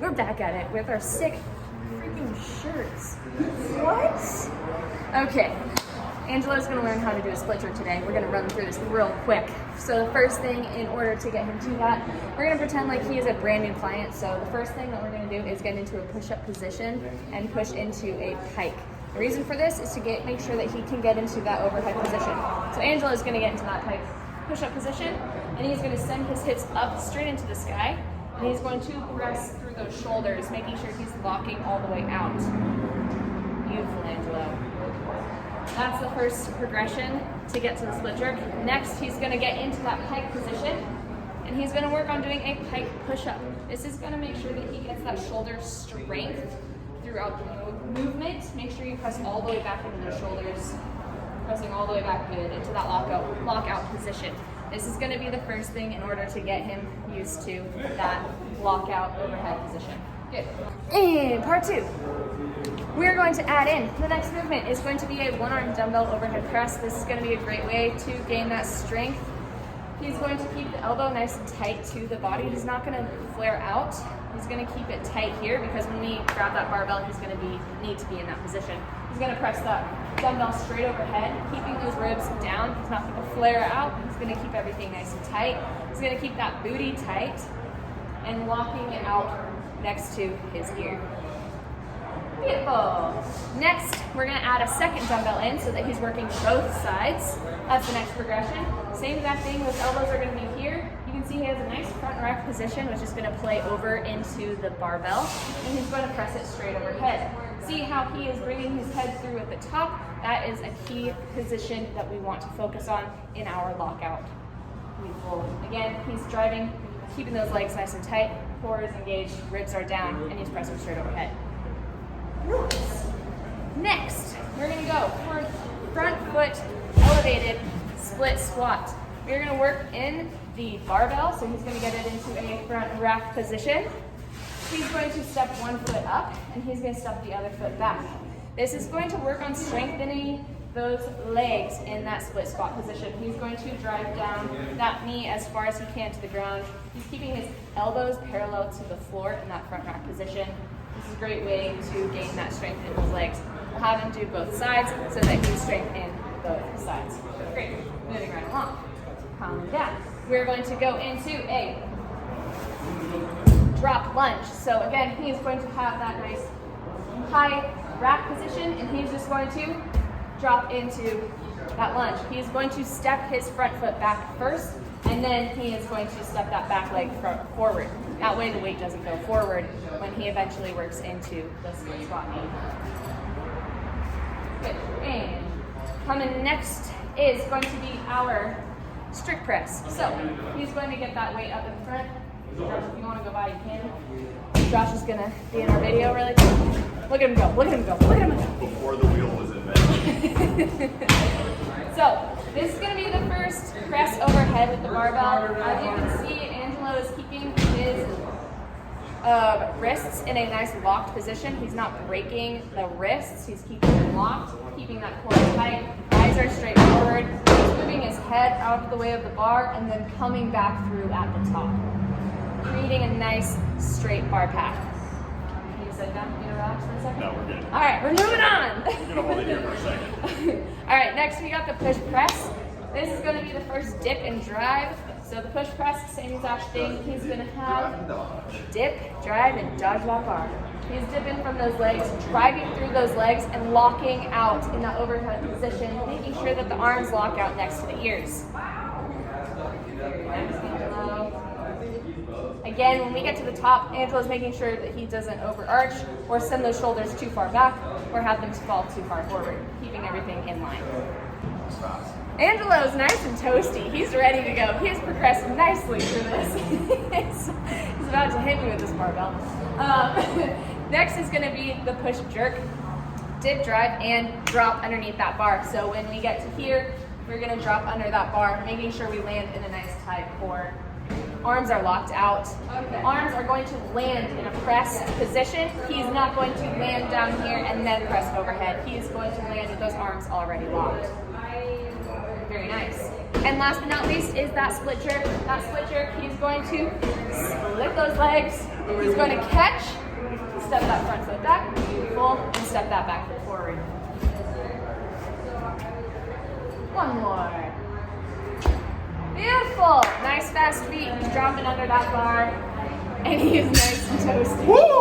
We're back at it with our sick freaking shirts. What? Okay. Angela's gonna learn how to do a split jerk today. We're gonna run through this real quick. So the first thing, in order to get him to that, we're gonna pretend like he is a brand new client. So the first thing that we're gonna do is get into a push-up position and push into a pike. The reason for this is to make sure that he can get into that overhead position. So Angela's gonna get into that pike push-up position, and he's gonna send his hips up straight into the sky, and he's going to press through those shoulders, making sure he's locking all the way out. Beautiful, Angelo. That's the first progression to get to the split jerk. Next, he's gonna get into that pike position, and he's gonna work on doing a pike push-up. This is gonna make sure that he gets that shoulder strength throughout the movement. Make sure you press all the way back into the shoulders, pressing all the way back good into that lockout position. This is gonna be the first thing in order to get him used to that lockout overhead position. Good. And part two. We're going to add in, the next movement is going to be a one-arm dumbbell overhead press. This is going to be a great way to gain that strength. He's going to keep the elbow nice and tight to the body. He's not going to flare out. He's going to keep it tight here because when we grab that barbell, he's going to need to be in that position. He's going to press that dumbbell straight overhead, keeping those ribs down. He's not going to flare out. He's going to keep everything nice and tight. He's going to keep that booty tight and locking it out next to his ear. Beautiful. Next, we're going to add a second dumbbell in so that he's working both sides. That's the next progression. Same exact thing, those elbows are going to be here. You can see he has a nice front rack position, which is going to play over into the barbell, and he's going to press it straight overhead. See how he is bringing his head through at the top? That is a key position that we want to focus on in our lockout. Beautiful. Again, he's driving, keeping those legs nice and tight, core is engaged, ribs are down, and he's pressing straight overhead. Next, we're going to go for front foot elevated split squat. We're going to work in the barbell, so he's going to get it into a front rack position. He's going to step one foot up, and he's going to step the other foot back. This is going to work on strengthening those legs in that split squat position. He's going to drive down that knee as far as he can to the ground. He's keeping his elbows parallel to the floor in that front rack position. This is a great way to gain that strength in his legs. We'll have him do both sides so that he's strength in both sides. Great. Moving right along. Calm down. We're going to go into a drop lunge. So again, he's going to have that nice high rack position, and he's just going to drop into that lunge. He's going to step his front foot back first, and then he is going to step that back leg forward. That way the weight doesn't go forward when he eventually works into the split squat. Good. And coming next is going to be our strict press. So he's going to get that weight up in front. Josh, if you want to go by, you can. Josh is going to be in our video really quick. Look at him go, look at him go, look at him go. Before the wheel was invented. So this is going to be the first press overhead with the barbell. As you can see, Angelo is keeping his wrists in a nice locked position. He's not breaking the wrists. He's keeping them locked, keeping that core tight. Eyes are straight forward. He's moving his head out of the way of the bar and then coming back through at the top, creating a nice straight bar path. Can you sit down? Can you relax for a second? No, we're good. All right, we're moving on. We're gonna hold it here for a second. All right, next we got the push press. This is going to be the first dip and drive. So the push press, same exact thing. He's going to have dip, drive, and dodge walk arm. He's dipping from those legs, driving through those legs, and locking out in that overhead position, making sure that the arms lock out next to the ears. Again, when we get to the top, Angelo's making sure that he doesn't overarch or send those shoulders too far back or have them fall too far forward, keeping everything in line. Angelo's nice and toasty. He's ready to go. He has progressed nicely through this. He's about to hit me with this barbell. Next is going to be the push jerk, dip, drive, and drop underneath that bar. So when we get to here, we're going to drop under that bar, making sure we land in a nice tight core. Arms are locked out. The arms are going to land in a press position. He's not going to land down here and then press overhead. He's going to land with those arms already locked. Very nice. And last but not least is that split jerk. That split jerk, he's going to lift those legs. He's going to catch, step that front foot back, pull, and step that back foot forward. One more. Beautiful. Nice fast feet. He's dropping under that bar. And he is nice and toasty. Woo!